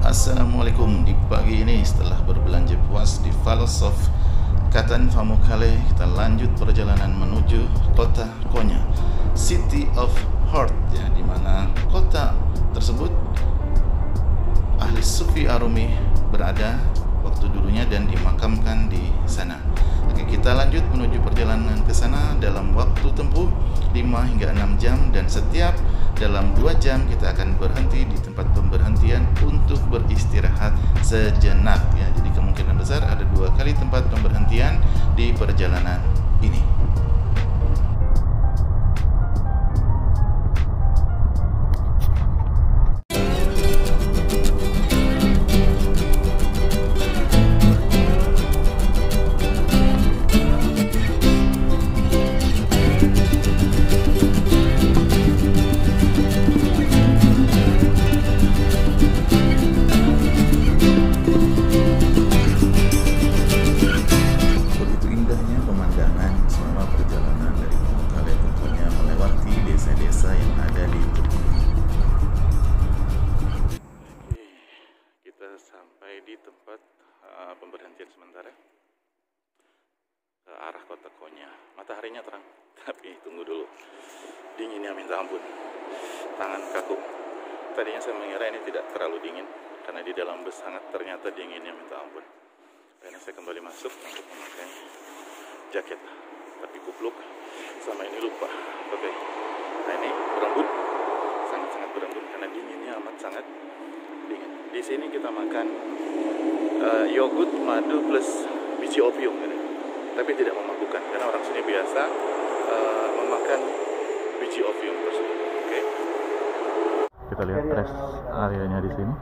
Assalamualaikum. Di pagi ini setelah berbelanja puas di Valosof Katan Pamukkale, kita lanjut perjalanan menuju kota Konya, City of Heart, ya, di mana kota tersebut ahli Sufi Arumi berada waktu dulunya dan dimakamkan di sana. Oke, kita lanjut menuju perjalanan ke sana dalam waktu tempuh 5 hingga 6 jam, dan setiap dalam 2 jam kita akan berhenti di tempat pemberhentian untuk beristirahat sejenak, ya. Jadi kemungkinan besar ada 2 kali tempat pemberhentian di perjalanan ini. Sampai di tempat pemberhentian sementara ke arah kota Konya. Mataharinya terang, tapi tunggu dulu, dinginnya minta ampun, tangan kaku. Tadinya saya mengira ini tidak terlalu dingin karena di dalam bus hangat, ternyata dinginnya minta ampun. Akhirnya saya kembali masuk untuk memakai jaket, tapi kupluk sama ini lupa. Oke, nah ini berembun, sangat-sangat berembun karena dinginnya amat sangat dingin. Di sini kita makan yogurt madu plus biji opium, gitu. Tapi tidak memabukan karena orang sini biasa memakan biji opium tersebut. Oke. Kita lihat rest areanya di sini.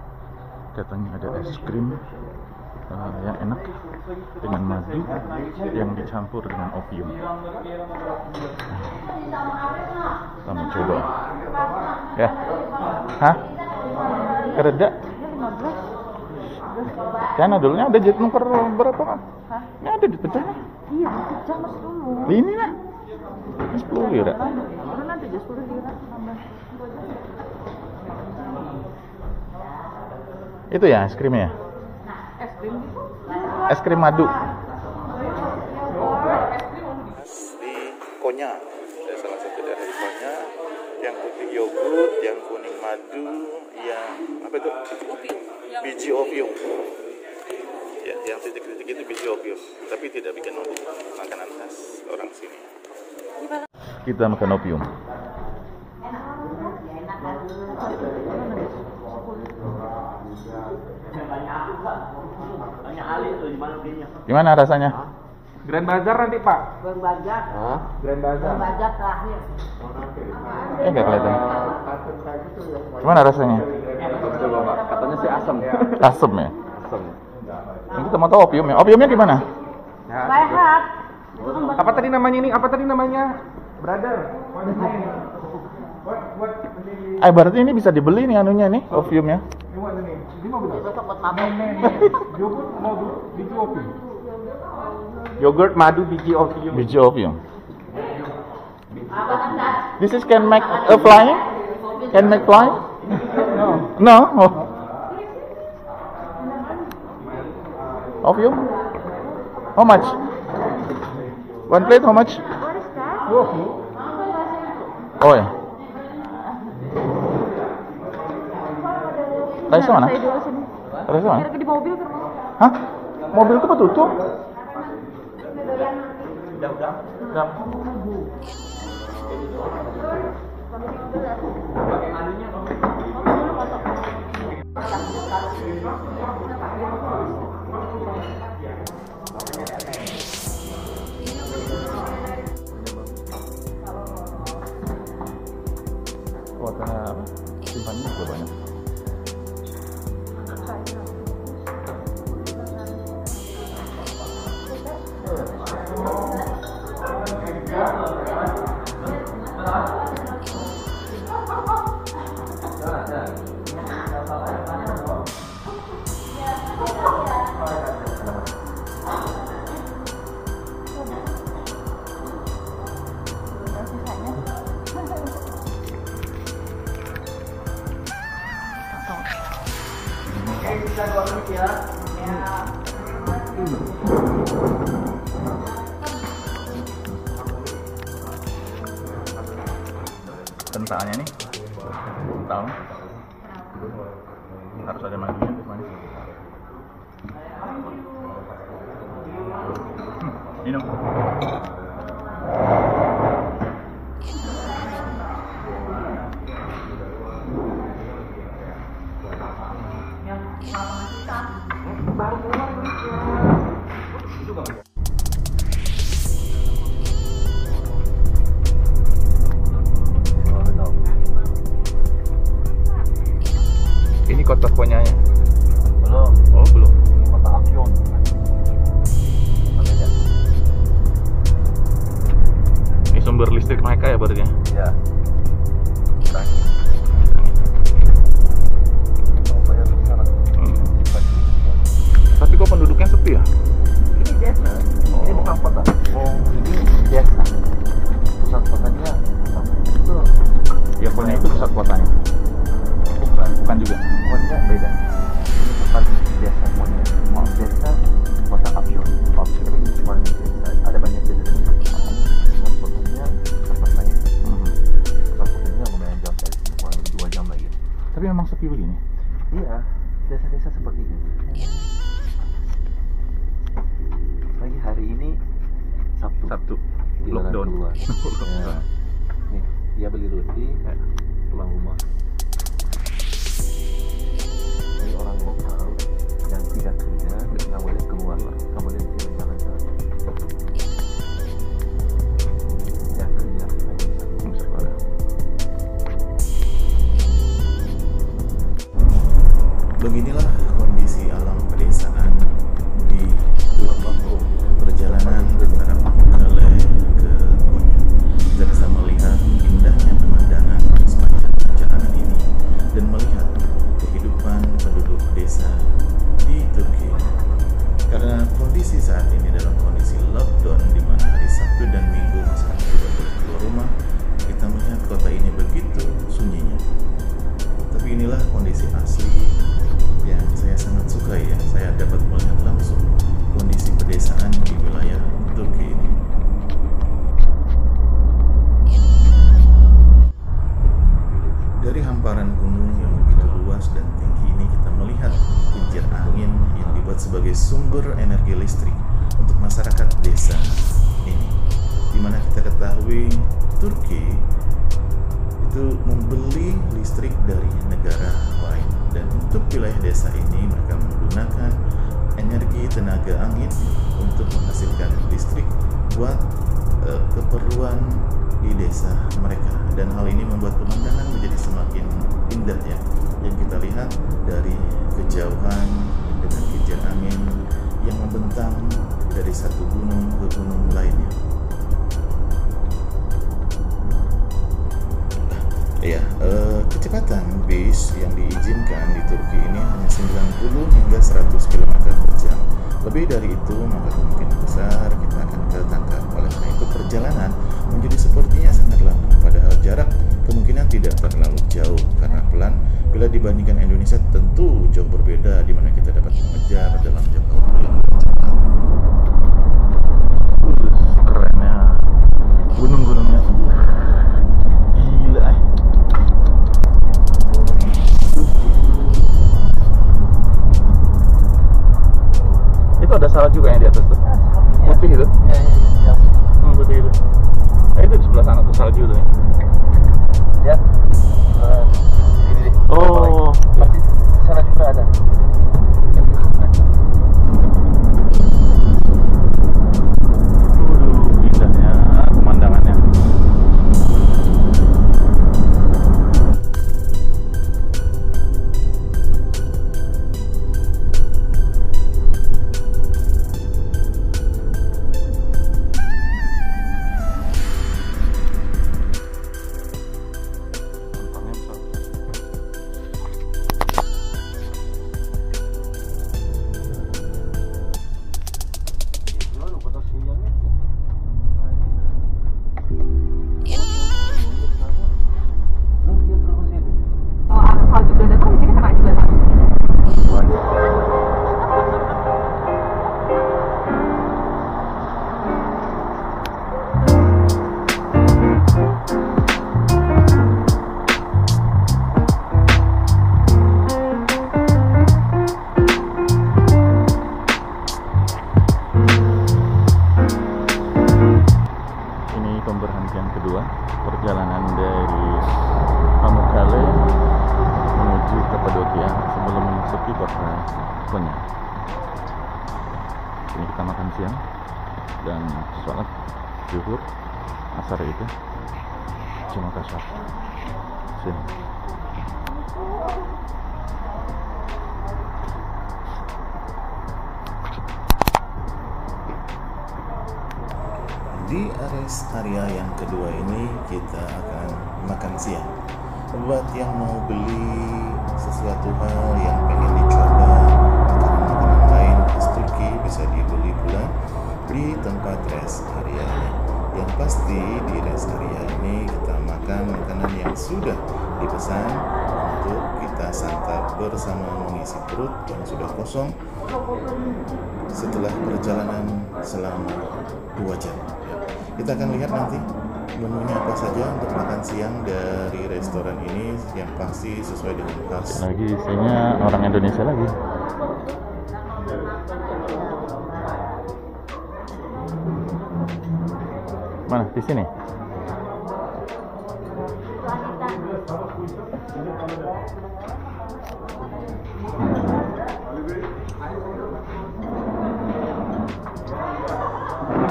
Katanya ada es krim yang enak dengan madu yang dicampur dengan opium. Kita mau coba. Ya. Hah? Kereda? Karena dulunya ada jet nuker berapa kan? Hah? Ini ada dipecah nih. Iya, dipecah mas dulu. Ini lah. 10 lira. Baru nanti 10 lira nambah. Itu ya es krimnya? Es krim gitu? Es krim madu. Di Konya. Salah satu daerah di Konya. Yang putih yogurt, yang kuning madu, yang apa itu? Biji opium. Ya, yang titik-titik itu biji opium, tapi tidak bikin mabuk. Makanan khas orang sini. Kita makan opium. Gimana rasanya? Grand Bazar nanti Pak. Grand Bazar. Hah? Grand Bazar. Grand Bazar terakhir. Nggak kelihatan. Gimana rasanya? Coba Pak, katanya sih asam. Asam ya? Asam. Ini kita mau tahu opiumnya. Opiumnya gimana? Ya. Sehat. Apa tadi namanya ini? Apa tadi namanya? Brother. Berarti ini bisa dibeli nih anunya nih, opiumnya. Ini cocok buat mabuk. Yogurt madu biji opium. Yogurt madu biji opium. Biji opium. This is can make a flying? Can make flying? No. Oh. Opium? How much? One plate how much? Oh ya. Raisa mana? Raisa mana? Di mobil kan? Hah? Mobil itu tutup? Udah. Kuotanya apa? Simpannya juga banyak. Bisa 2 menit ya. Kentalnya nih, kental. Harus ada madunya tuh manis. Minum. Ini kota Konyanya. Belum. Oh, belum. Ini kota Avion. Ini sumber listrik mereka ya berarti ya? Iya. Tapi kok penduduknya sepi ya? Ini desa. Ini bukan kota. Oh, ini desa. Pusat kotanya itu. Ya, Konya itu pusat kotanya. Bukan juga. Konya beda. Ini bukan desa Konya. Maaf, desa kota Avion. Maaf, ini cuma desa. Ada banyak desa. Pusat kotanya tempat lain. Pusat kotanya lumayan jauh dari sini, kurang lebih 2 jam lagi. Tapi memang sepi begini. Iya, desa-desa seperti ini. Lagi hari ini Sabtu. Dilarang Lockdown. keluar. Lockdown. Ya. Nih, dia beli roti, pulang rumah. Dari orang lokal yang tidak kerja, nggak boleh keluar, nggak boleh jalan-jalan. Ya kerja, lagi bisa. Beginilah kondisi alam pedesaan di Tulambako. Perjalanan antara Mangkale ke Konya. Kita bisa melihat indahnya pemandangan sepanjang perjalanan ini dan melihat kehidupan penduduk desa di Turki. Karena kondisi saat ini dalam kondisi lockdown, di mana hari Sabtu dan Minggu masyarakat tidak boleh keluar rumah, kita melihat kota ini begitu sunyinya. Tapi inilah kondisi asli yang saya sangat sukai ya. Saya dapat melihat langsung kondisi pedesaan di wilayah Turki ini. Dari hamparan gunung yang begitu luas dan tinggi ini, kita melihat kincir angin yang dibuat sebagai sumber energi listrik untuk masyarakat desa ini. Dimana kita ketahui Turki itu membeli listrik dari negara lain, dan untuk wilayah desa ini mereka menggunakan energi tenaga angin untuk menghasilkan listrik buat keperluan di desa mereka. Dan hal ini membuat pemandangan menjadi semakin indah ya, yang kita lihat dari kejauhan dengan kincir angin yang membentang dari satu gunung ke gunung lainnya. Ya, kecepatan bis yang diizinkan di Turki ini hanya 90 hingga 100 km per jam. Lebih dari itu, maka kemungkinan besar kita akan tertangkap. Oleh karena itu, perjalanan menjadi sepertinya sangat lama. Padahal jarak kemungkinan tidak terlalu jauh karena pelan. Bila dibandingkan Indonesia, tentu jauh berbeda, di mana kita dapat mengejar dalam jangka waktu yang lebih cepat. Kerennya gunung-gunungnya. Gila. Itu ada salju juga yang di atas tuh. Putih itu. Ya. Putih itu. Itu di sebelah sana tuh salju tuh. Ya. Ini. Oh. Masih di sana juga ada. Indahnya pemandangannya. Turki kota Konya. Ini kita makan siang dan sholat zuhur asar itu cuma kasar sini. Di rest area yang kedua ini kita akan makan siang. Buat yang mau beli sesuatu hal yang pengen dicoba makanan-makanan lain khas Turki, bisa dibeli pula di tempat rest area. Yang pasti di rest area ini kita makan makanan yang sudah dipesan untuk kita santap bersama, mengisi perut yang sudah kosong setelah perjalanan selama 2 jam. Kita akan lihat nanti menunya apa saja untuk makan siang dari restoran ini, yang pasti sesuai dengan khas. Lagi isinya orang Indonesia lagi. Mana? Di sini?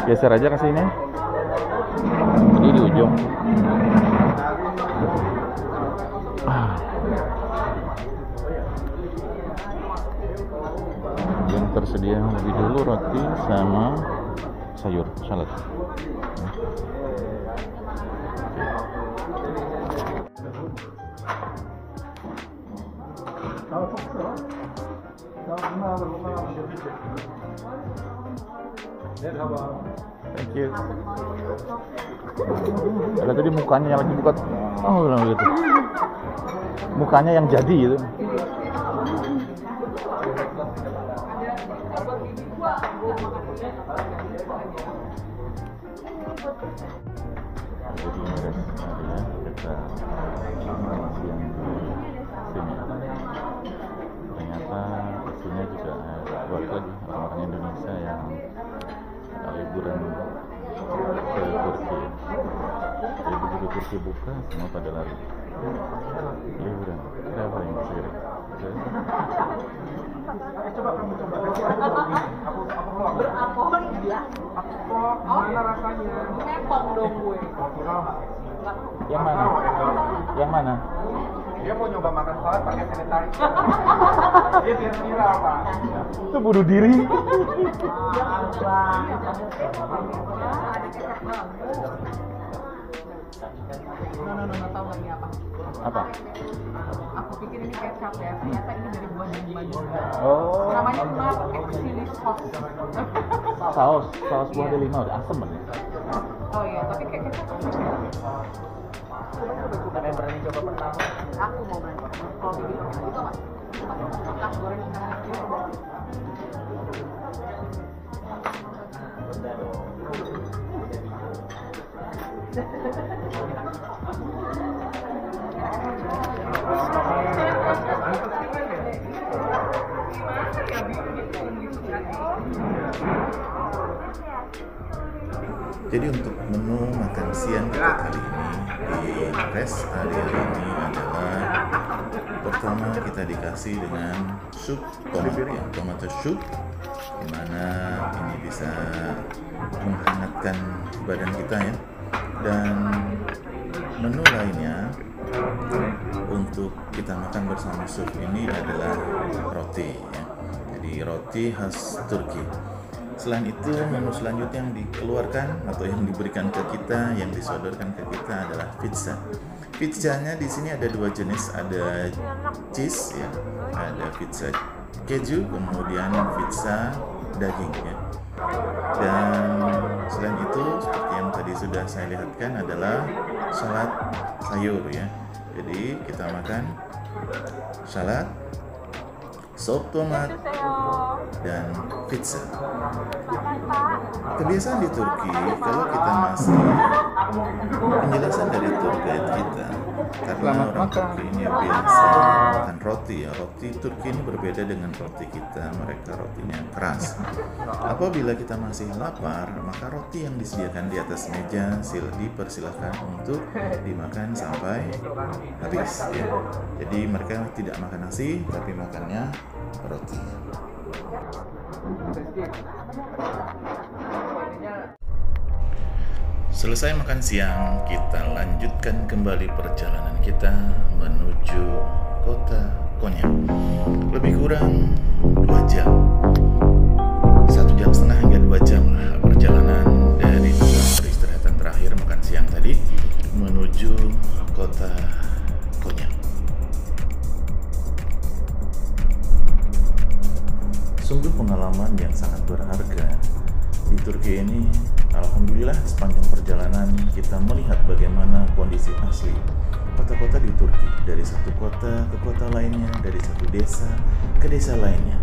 Geser aja ke sini. Ini di ujung. Yang tersedia lebih dulu roti sama sayur salad. Thank you. Ada tadi mukanya lagi buka. Oh, bilang gitu. Mukanya yang jadi gitu. Jadi ini rest area kita makan siang di sini. Ternyata isinya juga balik lagi orang-orang Indonesia yang liburan ke Turki. Jadi begitu Turki buka, semua pada lari liburan, traveling segera. Coba kamu coba. Berapol ya. Mana rasanya? Ngepong dong gue. Yang mana? Yang mana? Dia mau nyoba makan salad pakai sanitizer. Dia biar viral, Pak. Itu bunuh diri. Nggak tahu lagi apa. Apa? Aku pikir ini kecap ya, ternyata ini dari buah delima. Oh. Namanya Mark Chili Sauce. Saus buah delima udah asem banget. Oh iya, tapi kayak kecap. Kita yang berani coba pertama. Aku mau berani. Kalau begitu, itu apa? Bekas goreng ikan kecil. Jadi untuk menu makan siang kita kali ini di rest area ini adalah pertama kita dikasih dengan sup tomat, ya, tomato soup, dimana ini bisa menghangatkan badan kita ya. Dan menu lainnya untuk kita makan bersama sup ini adalah roti ya. Jadi roti khas Turki. Selain itu, menu selanjutnya yang dikeluarkan atau yang diberikan ke kita, yang disodorkan ke kita adalah pizza. Pizzanya di sini ada 2 jenis, ada cheese ya, ada pizza keju, kemudian pizza daging ya. Dan selain itu, seperti yang tadi sudah saya lihatkan adalah salad sayur ya. Jadi kita makan salad, sop tomat, dan pizza. Kebiasaan di Turki, kalau kita masih penjelasan dari tour guide kita, karena orang Turki ini biasa makan roti ya. Roti Turki ini berbeda dengan roti kita, mereka rotinya keras. Apabila kita masih lapar, maka roti yang disediakan di atas meja dipersilahkan untuk dimakan sampai habis ya. Jadi mereka tidak makan nasi, tapi makannya Selesai makan siang, kita lanjutkan kembali perjalanan kita menuju kota Konya. Lebih kurang 2 jam, 1,5 jam hingga 2 jam lah perjalanan dari tempat peristirahatan terakhir makan siang tadi menuju kota Konya. Sungguh pengalaman yang sangat berharga di Turki ini. Alhamdulillah sepanjang perjalanan kita melihat bagaimana kondisi asli kota-kota di Turki, dari satu kota ke kota lainnya, dari satu desa ke desa lainnya,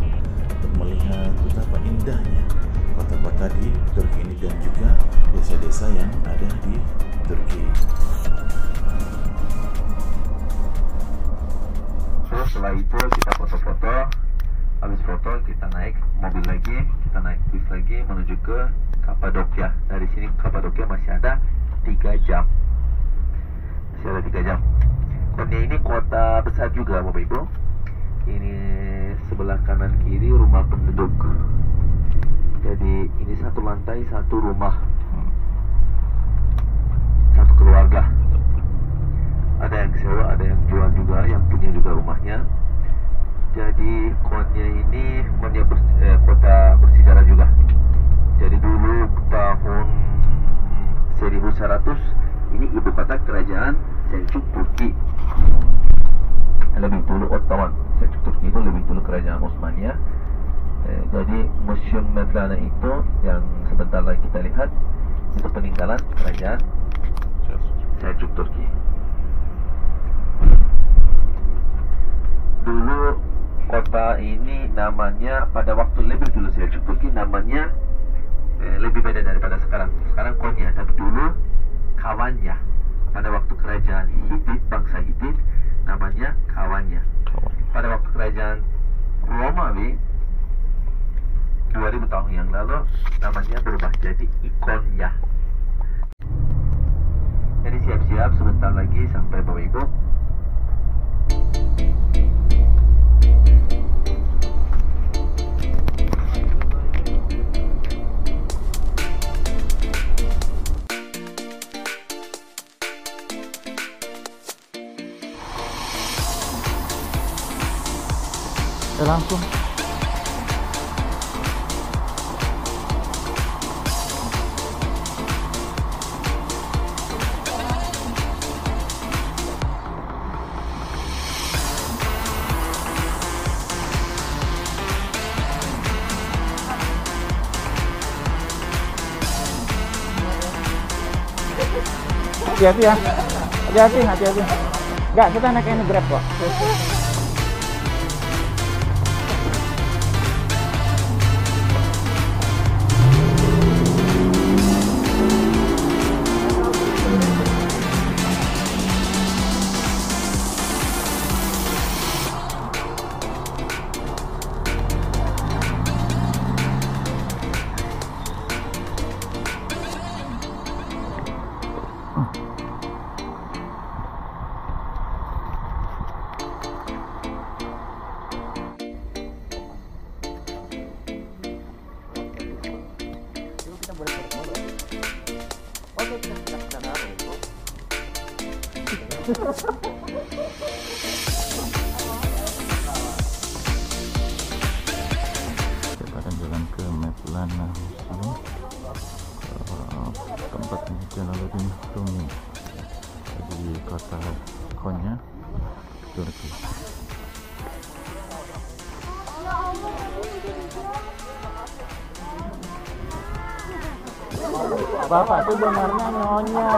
untuk melihat betapa indahnya kota-kota di Turki ini dan juga desa-desa yang ada di Turki. Terus setelah itu kita foto-foto, habis foto kita naik mobil lagi, kita naik bis lagi menuju ke Kapadokia. Dari sini ke Kapadokia masih ada 3 jam. Masih ada 3 jam. Konya ini kota besar juga Bapak Ibu. Ini sebelah kanan kiri rumah penduduk. Jadi ini satu lantai, satu rumah, satu keluarga. Ada yang sewa, ada yang jual juga, yang punya juga rumahnya. Jadi Konya ini kota bersejarah juga. Jadi dulu tahun 1100 ini ibu kota kerajaan Selçuk Turki. Lebih dulu Ottoman. Selçuk Turki itu lebih dulu kerajaan Osmania. Jadi Museum Mevlana itu yang sebentar lagi kita lihat itu peninggalan kerajaan Selçuk Turki. Dulu kota ini namanya pada waktu lebih dulu Selçuk Turki namanya lebih beda daripada sekarang. Sekarang Konya, tapi dulu Kavanya. Pada waktu kerajaan Hitit, bangsa Hitit, namanya Kavanya. Pada waktu kerajaan Romawi 2000 tahun yang lalu namanya berubah jadi Ikonya. Jadi siap-siap sebentar lagi sampai Bapak Ibu. Langsung hati-hati ya, hati-hati. Enggak, kita naik ini Grab kok. Kita akan jalan ke Mevlana Museum, tempatnya Jalaluddin Rumi di kota Konya, Turki. Bapak tuh dengarnya nyonya.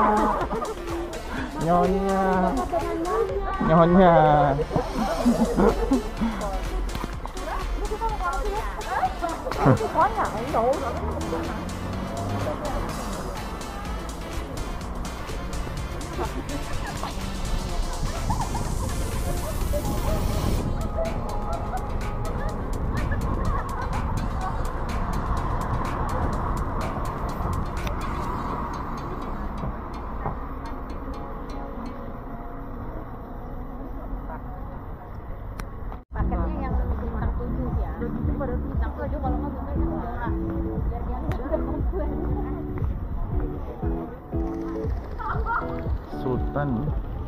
Paketnya yang bintang 7 ya. Yang 7 kalau nggak bentar yang bola. Biar dia nggak komplain. Sultan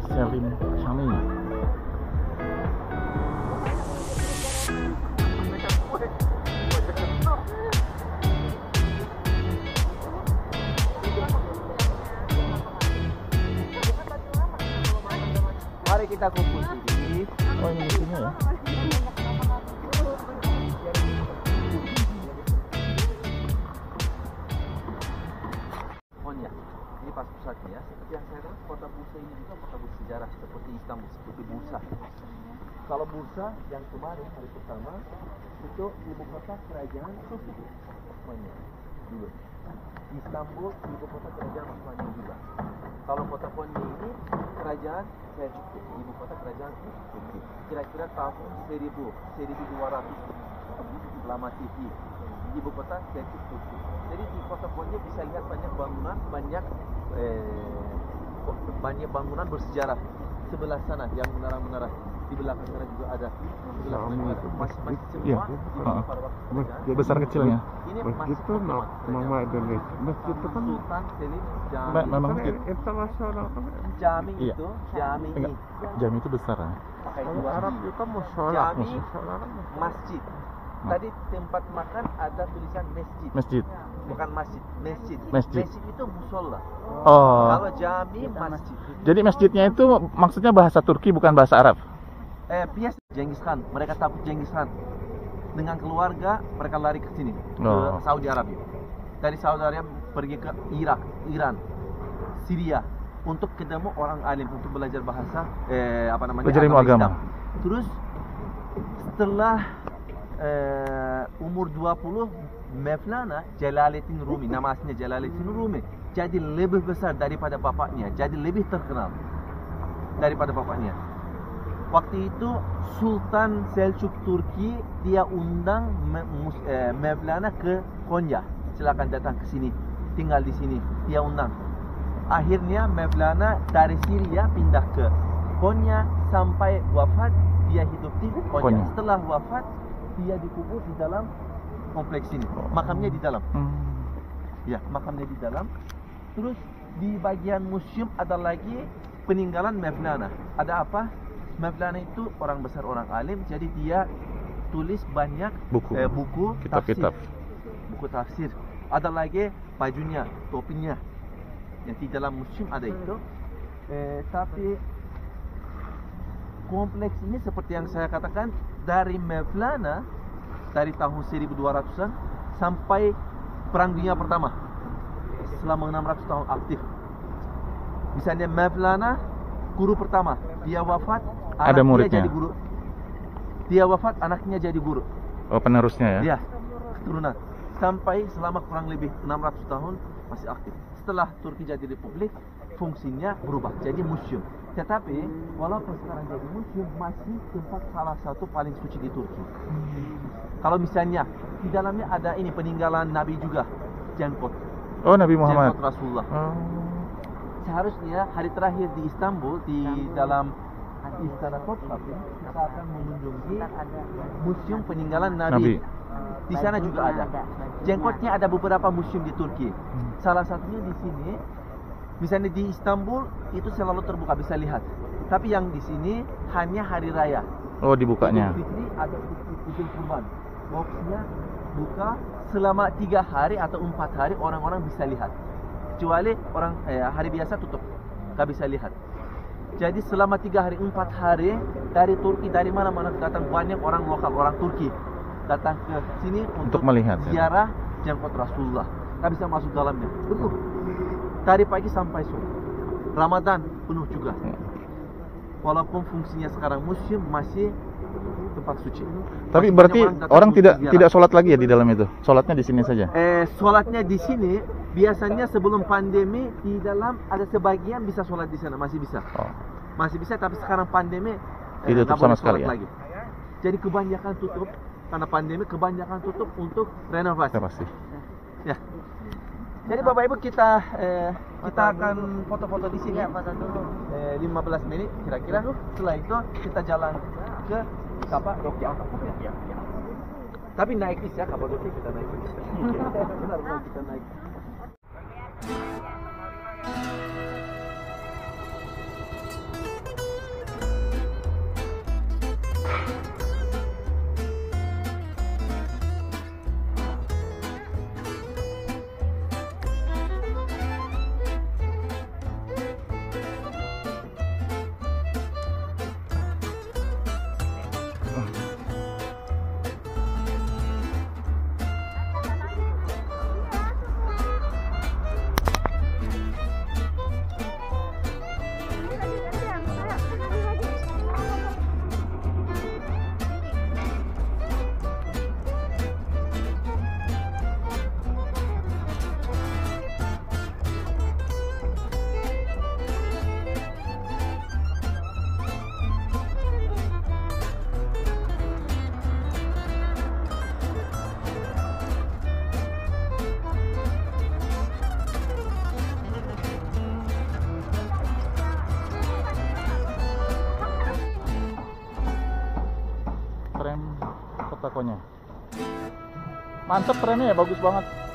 Selim Syami. Mari kita kumpul sini. Oh, ini di sini ya. Konya. Ini pas pusatnya. Seperti yang saya katakan, kota Bursa ini juga kota bersejarah seperti Istanbul, seperti Bursa. Kalau Bursa yang kemarin hari pertama itu ibu kota kerajaan Konya dulu. Istanbul ibu kota kerajaan Osmani juga. Kalau kota Konya ini kerajaan Selçuklu, ibu kota kerajaan Turki. Kira-kira tahun 1200 lama Sisi, ibu kota Selçuklu. Jadi di kota Konya bisa lihat banyak bangunan, banyak bangunan bersejarah. Sebelah sana yang menara-menara, di belakang sana juga ada. Sebelah sana masih semua pada waktu kerajaan. Besar kecilnya. Ini Masjid masih itu nama Indonesia. Masjid itu kan Sultan Selim Jami. Memang masjid. internasional kan. Jami Iya. itu, Jami Enggak, jam itu besar ya. pakai Kalau dua Arab sisi. itu mau sholat, Jami, sholat kan masjid. Tadi tempat makan ada tulisan masjid. Masjid. Bukan masjid, masjid. Masjid. Masjid itu musola. Oh. Kalau jami masjid. Jadi masjidnya itu maksudnya bahasa Turki bukan bahasa Arab. Biasa Genghis Khan, mereka takut Genghis Khan. Dengan keluarga mereka lari ke sini, Oh. ke Saudi Arabia. Dari Saudi Arabia pergi ke Irak, Iran, Syria untuk ketemu orang alim untuk belajar bahasa Belajar ilmu agama. Islam. Terus setelah umur 20 Mevlana Celaleddin Rumi, nama aslinya Celaleddin Rumi, jadi lebih besar daripada bapaknya, jadi lebih terkenal daripada bapaknya. Waktu itu Sultan Selçuk Turki dia undang Mevlana ke Konya, silakan datang ke sini, tinggal di sini, dia undang. Akhirnya Mevlana dari Syria pindah ke Konya sampai wafat dia hidup di Konya. Konya. Setelah wafat dia dikubur di dalam kompleks ini, makamnya di dalam. Ya, makamnya di dalam. Terus di bagian museum ada lagi peninggalan Mevlana. Ada apa? Mevlana itu orang besar, orang alim, jadi dia tulis banyak Buku. buku Kitab-kitab. tafsir. Buku tafsir. Ada lagi bajunya, topinya. Yang di dalam museum ada itu. Tapi kompleks ini seperti yang saya katakan, dari Mevlana dari tahun 1200-an sampai Perang Dunia Pertama, selama 600 tahun aktif. Misalnya Mevlana guru pertama, dia wafat, Ada anaknya muridnya. jadi guru. Dia wafat, anaknya jadi guru. Oh, penerusnya ya. Ya, keturunan. Sampai selama kurang lebih 600 tahun masih aktif. Setelah Turki jadi republik, fungsinya berubah jadi museum. Tetapi walaupun sekarang jadi museum, masih tempat salah satu paling suci di Turki. Kalau misalnya di dalamnya ada ini peninggalan Nabi juga, jenggot. Oh, Nabi Muhammad. Jenggot Rasulullah. Oh. Seharusnya hari terakhir di Istanbul, di dalam Istana Topkapı, kita akan mengunjungi museum peninggalan Nabi. Di sana juga ada. Jenggotnya ada beberapa museum di Turki. Salah satunya di sini. Misalnya di Istanbul itu selalu terbuka, bisa lihat. Tapi yang di sini hanya hari raya. Oh, dibukanya. Idul Fitri ada Idul Kurban. Boxnya buka selama 3 hari atau 4 hari, orang-orang bisa lihat. Kecuali orang hari biasa tutup, nggak bisa lihat. Jadi selama 3 hari 4 hari dari Turki, dari mana-mana datang banyak orang lokal, orang Turki datang ke sini untuk melihat ziarah jenggot Rasulullah. Nggak bisa masuk dalamnya, penuh dari pagi sampai sore. Ramadan penuh juga. Walaupun fungsinya sekarang museum, masih tempat suci. Tapi Masih berarti banyak datang orang untuk tidak ziarah. sholat lagi ya di dalam itu. Sholatnya di sini saja. Sholatnya di sini biasanya sebelum pandemi di dalam ada sebagian bisa sholat di sana, masih bisa. Oh. Masih bisa, tapi sekarang pandemi Ditutup nggak sama boleh sekali sholat ya? lagi. Jadi kebanyakan tutup karena pandemi, kebanyakan tutup untuk renovasi. Ya pasti. Ya. Jadi Bapak Ibu kita akan foto-foto di sini. Foto dulu. 15 menit kira-kira. Setelah itu kita jalan ke Kapadokia. Tapi naik bis ya, Kapadokia kita naik bis. Benar kita naik. Tram Kota Konya. Mantep trennya ya, bagus banget.